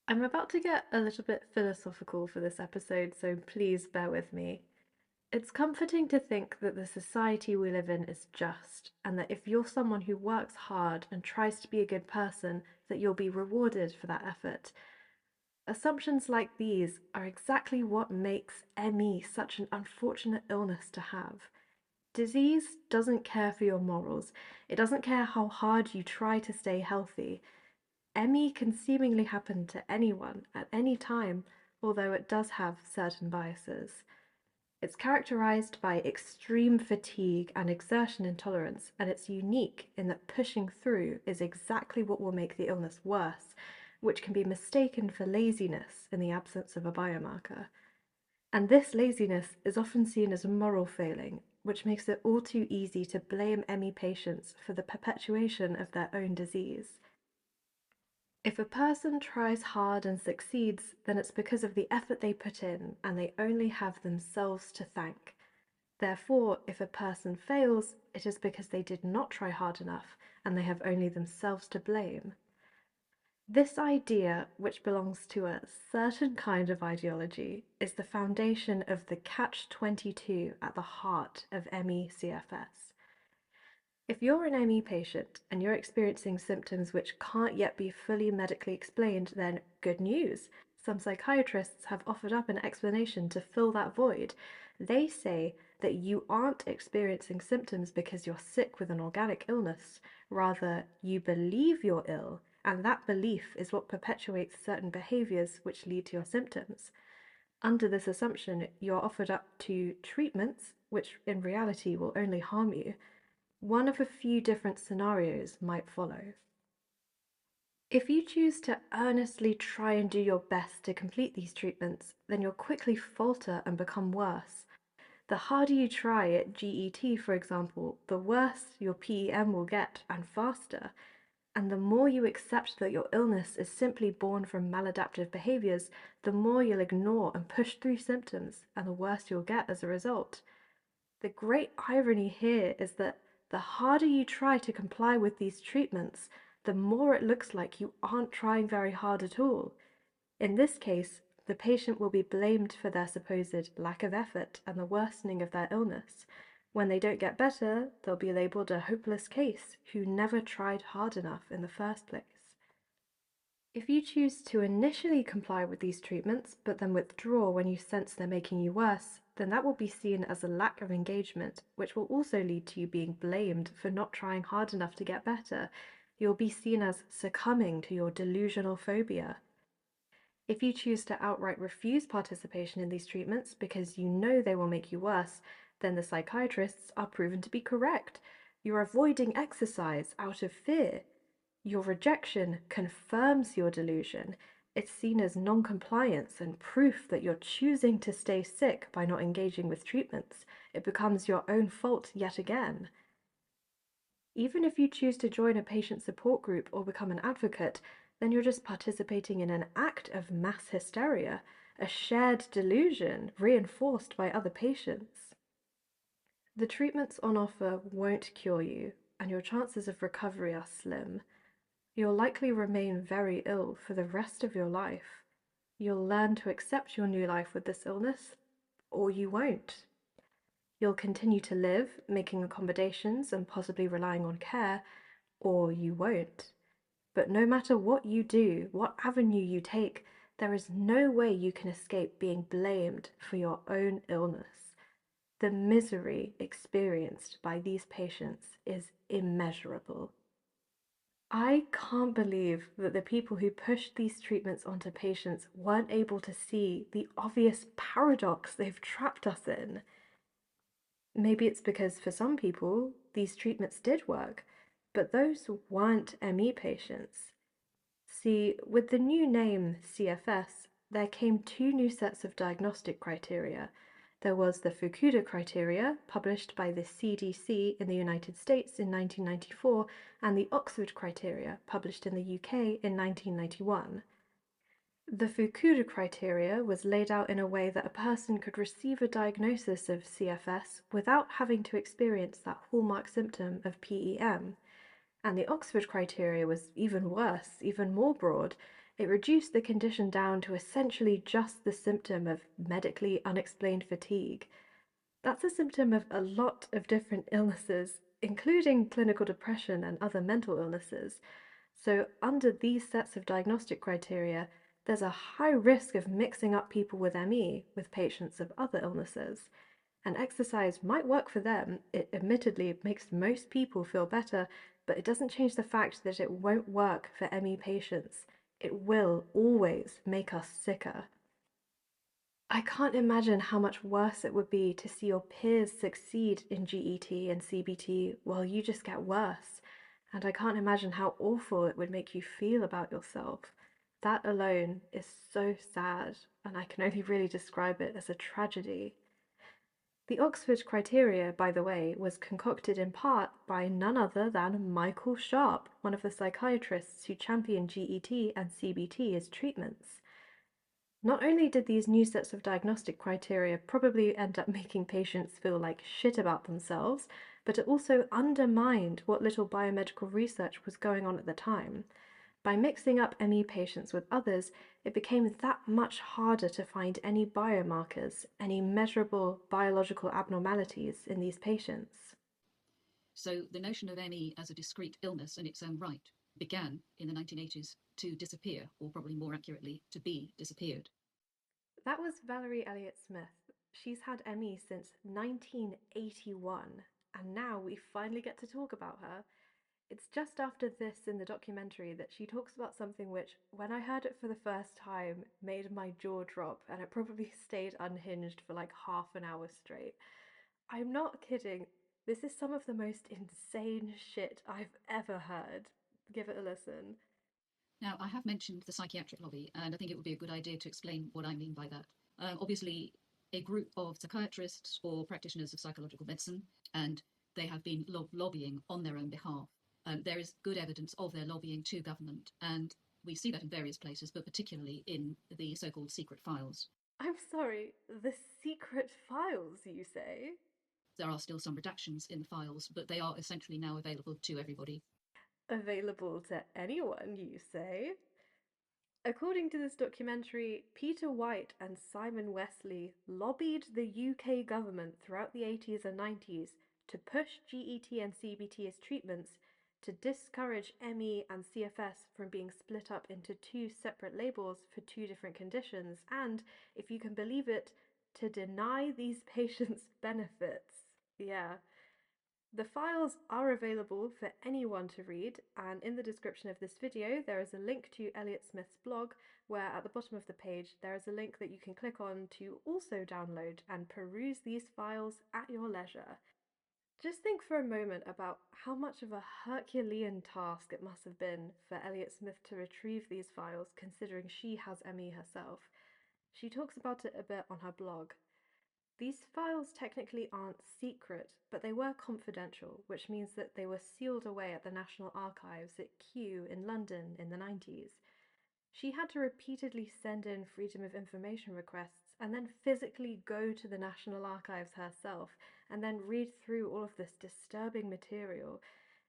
I'm about to get a little bit philosophical for this episode, so please bear with me. It's comforting to think that the society we live in is just, and that if you're someone who works hard and tries to be a good person, that you'll be rewarded for that effort. Assumptions like these are exactly what makes ME such an unfortunate illness to have. Disease doesn't care for your morals. It doesn't care how hard you try to stay healthy. ME can seemingly happen to anyone at any time, although it does have certain biases. It's characterized by extreme fatigue and exertion intolerance, and it's unique in that pushing through is exactly what will make the illness worse, which can be mistaken for laziness in the absence of a biomarker. And this laziness is often seen as a moral failing, which makes it all too easy to blame ME patients for the perpetuation of their own disease. If a person tries hard and succeeds, then it's because of the effort they put in, and they only have themselves to thank. Therefore, if a person fails, it is because they did not try hard enough, and they have only themselves to blame. This idea, which belongs to a certain kind of ideology, is the foundation of the catch-22 at the heart of ME/CFS. If you're an ME patient and you're experiencing symptoms which can't yet be fully medically explained, then good news. Some psychiatrists have offered up an explanation to fill that void. They say that you aren't experiencing symptoms because you're sick with an organic illness. Rather, you believe you're ill, and that belief is what perpetuates certain behaviors which lead to your symptoms. Under this assumption, you're offered up to treatments which in reality will only harm you. One of a few different scenarios might follow. If you choose to earnestly try and do your best to complete these treatments, then you'll quickly falter and become worse. The harder you try at GET, for example, the worse your PEM will get and faster. And the more you accept that your illness is simply born from maladaptive behaviors, the more you'll ignore and push through symptoms, and the worse you'll get as a result. The great irony here is that the harder you try to comply with these treatments, the more it looks like you aren't trying very hard at all. In this case, the patient will be blamed for their supposed lack of effort and the worsening of their illness. When they don't get better, they'll be labeled a hopeless case who never tried hard enough in the first place. If you choose to initially comply with these treatments, but then withdraw when you sense they're making you worse, then that will be seen as a lack of engagement, which will also lead to you being blamed for not trying hard enough to get better. You'll be seen as succumbing to your delusional phobia. If you choose to outright refuse participation in these treatments because you know they will make you worse, then the psychiatrists are proven to be correct. You're avoiding exercise out of fear. Your rejection confirms your delusion. It's seen as non-compliance and proof that you're choosing to stay sick by not engaging with treatments. It becomes your own fault yet again. Even if you choose to join a patient support group or become an advocate, then you're just participating in an act of mass hysteria, a shared delusion reinforced by other patients. The treatments on offer won't cure you, and your chances of recovery are slim. You'll likely remain very ill for the rest of your life. You'll learn to accept your new life with this illness, or you won't. You'll continue to live, making accommodations and possibly relying on care, or you won't. But no matter what you do, what avenue you take, there is no way you can escape being blamed for your own illness. The misery experienced by these patients is immeasurable. I can't believe that the people who pushed these treatments onto patients weren't able to see the obvious paradox they've trapped us in. Maybe it's because for some people, these treatments did work, but those weren't ME patients. See, with the new name CFS, there came two new sets of diagnostic criteria. There was the Fukuda criteria, published by the CDC in the United States in 1994, and the Oxford criteria, published in the UK in 1991. The Fukuda criteria was laid out in a way that a person could receive a diagnosis of CFS without having to experience that hallmark symptom of PEM. And the Oxford criteria was even worse, even more broad. It reduced the condition down to essentially just the symptom of medically unexplained fatigue. That's a symptom of a lot of different illnesses, including clinical depression and other mental illnesses. So, under these sets of diagnostic criteria, there's a high risk of mixing up people with ME with patients of other illnesses. And exercise might work for them. It admittedly makes most people feel better, but it doesn't change the fact that it won't work for ME patients. It will always make us sicker. I can't imagine how much worse it would be to see your peers succeed in GET and CBT while you just get worse. And I can't imagine how awful it would make you feel about yourself. That alone is so sad, and I can only really describe it as a tragedy. The Oxford criteria, by the way, was concocted in part by none other than Michael Sharp, one of the psychiatrists who championed GET and CBT as treatments. Not only did these new sets of diagnostic criteria probably end up making patients feel like shit about themselves, but it also undermined what little biomedical research was going on at the time. By mixing up ME patients with others, it became that much harder to find any biomarkers, any measurable biological abnormalities in these patients. So the notion of ME as a discrete illness in its own right began in the 1980s to disappear, or probably more accurately, to be disappeared. That was Valerie Elliott Smith. She's had ME since 1981, and now we finally get to talk about her. It's just after this in the documentary that she talks about something which, when I heard it for the first time, made my jaw drop, and it probably stayed unhinged for like half an hour straight. I'm not kidding. This is some of the most insane shit I've ever heard. Give it a listen. Now, I have mentioned the psychiatric lobby, and I think it would be a good idea to explain what I mean by that. Obviously, a group of psychiatrists or practitioners of psychological medicine, and they have been lobbying on their own behalf. There is good evidence of their lobbying to government, and we see that in various places, but particularly in the so-called secret files. I'm sorry, the secret files, you say? There are still some redactions in the files, but they are essentially now available to everybody. Available to anyone, you say? According to this documentary, Peter White and Simon Wesley lobbied the UK government throughout the 80s and 90s to push GET and CBT as treatments, to discourage ME and CFS from being split up into two separate labels for two different conditions, and, if you can believe it, to deny these patients benefits. Yeah. The files are available for anyone to read, and in the description of this video there is a link to Elliott Smith's blog, where at the bottom of the page there is a link that you can click on to also download and peruse these files at your leisure. Just think for a moment about how much of a Herculean task it must have been for Elliott Smith to retrieve these files, considering she has ME herself. She talks about it a bit on her blog. These files technically aren't secret, but they were confidential, which means that they were sealed away at the National Archives at Kew in London in the 90s. She had to repeatedly send in Freedom of Information requests and then physically go to the National Archives herself and then read through all of this disturbing material.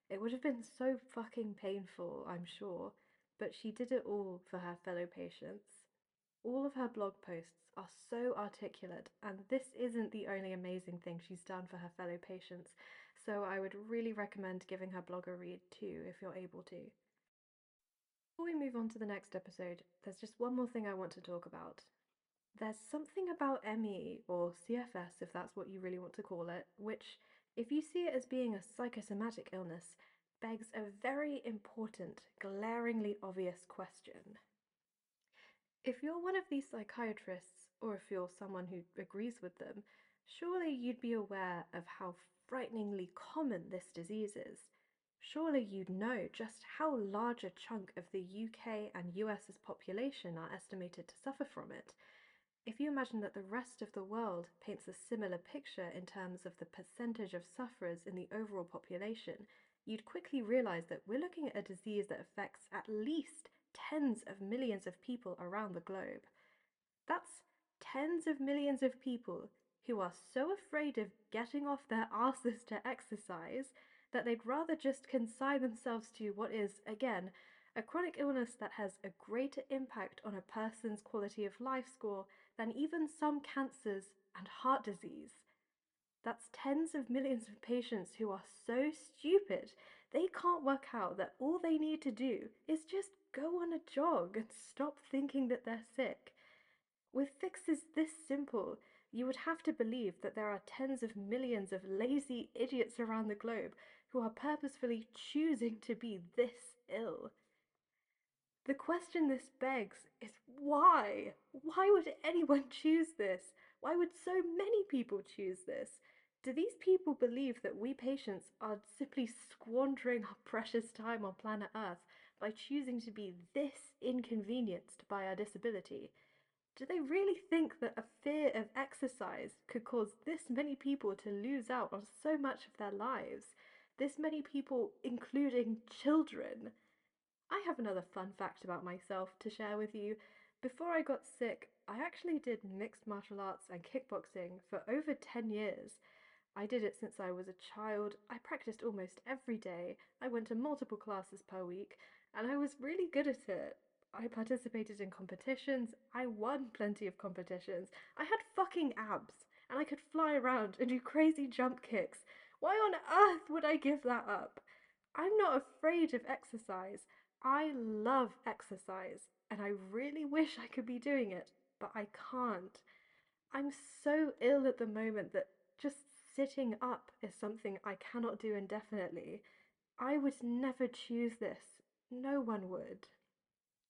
It would have been so fucking painful, I'm sure, but she did it all for her fellow patients. All of her blog posts are so articulate, and this isn't the only amazing thing she's done for her fellow patients, so I would really recommend giving her blog a read too if you're able to. Before we move on to the next episode, there's just one more thing I want to talk about. There's something about ME, or CFS if that's what you really want to call it, which, if you see it as being a psychosomatic illness, begs a very important, glaringly obvious question. If you're one of these psychiatrists, or if you're someone who agrees with them, surely you'd be aware of how frighteningly common this disease is. Surely you'd know just how large a chunk of the UK and US's population are estimated to suffer from it. If you imagine that the rest of the world paints a similar picture in terms of the percentage of sufferers in the overall population, you'd quickly realize that we're looking at a disease that affects at least tens of millions of people around the globe. That's tens of millions of people who are so afraid of getting off their asses to exercise that they'd rather just consign themselves to what is, again, a chronic illness that has a greater impact on a person's quality of life score than even some cancers and heart disease. That's tens of millions of patients who are so stupid they can't work out that all they need to do is just go on a jog and stop thinking that they're sick. With fixes this simple, you would have to believe that there are tens of millions of lazy idiots around the globe who are purposefully choosing to be this ill. The question this begs is why? Why would anyone choose this? Why would so many people choose this? Do these people believe that we patients are simply squandering our precious time on planet Earth by choosing to be this inconvenienced by our disability? Do they really think that a fear of exercise could cause this many people to lose out on so much of their lives? This many people, including children? I have another fun fact about myself to share with you. Before I got sick, I actually did mixed martial arts and kickboxing for over 10 years. I did it since I was a child. I practiced almost every day. I went to multiple classes per week, and I was really good at it. I participated in competitions. I won plenty of competitions. I had fucking abs, and I could fly around and do crazy jump kicks. Why on earth would I give that up? I'm not afraid of exercise. I love exercise, and I really wish I could be doing it, but I can't. I'm so ill at the moment that just sitting up is something I cannot do indefinitely. I would never choose this. No one would.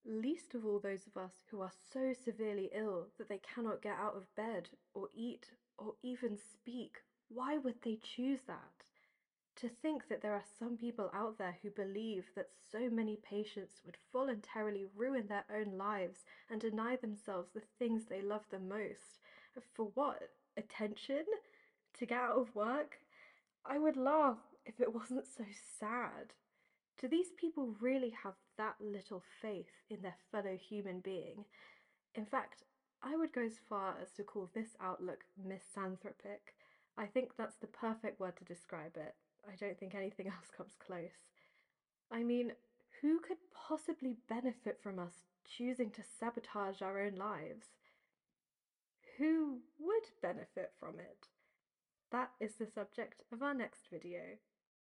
Least of all those of us who are so severely ill that they cannot get out of bed or eat or even speak. Why would they choose that? To think that there are some people out there who believe that so many patients would voluntarily ruin their own lives and deny themselves the things they love the most. For what? Attention? To get out of work? I would laugh if it wasn't so sad. Do these people really have that little faith in their fellow human being? In fact, I would go as far as to call this outlook misanthropic. I think that's the perfect word to describe it. I don't think anything else comes close. I mean, who could possibly benefit from us choosing to sabotage our own lives? Who would benefit from it? That is the subject of our next video.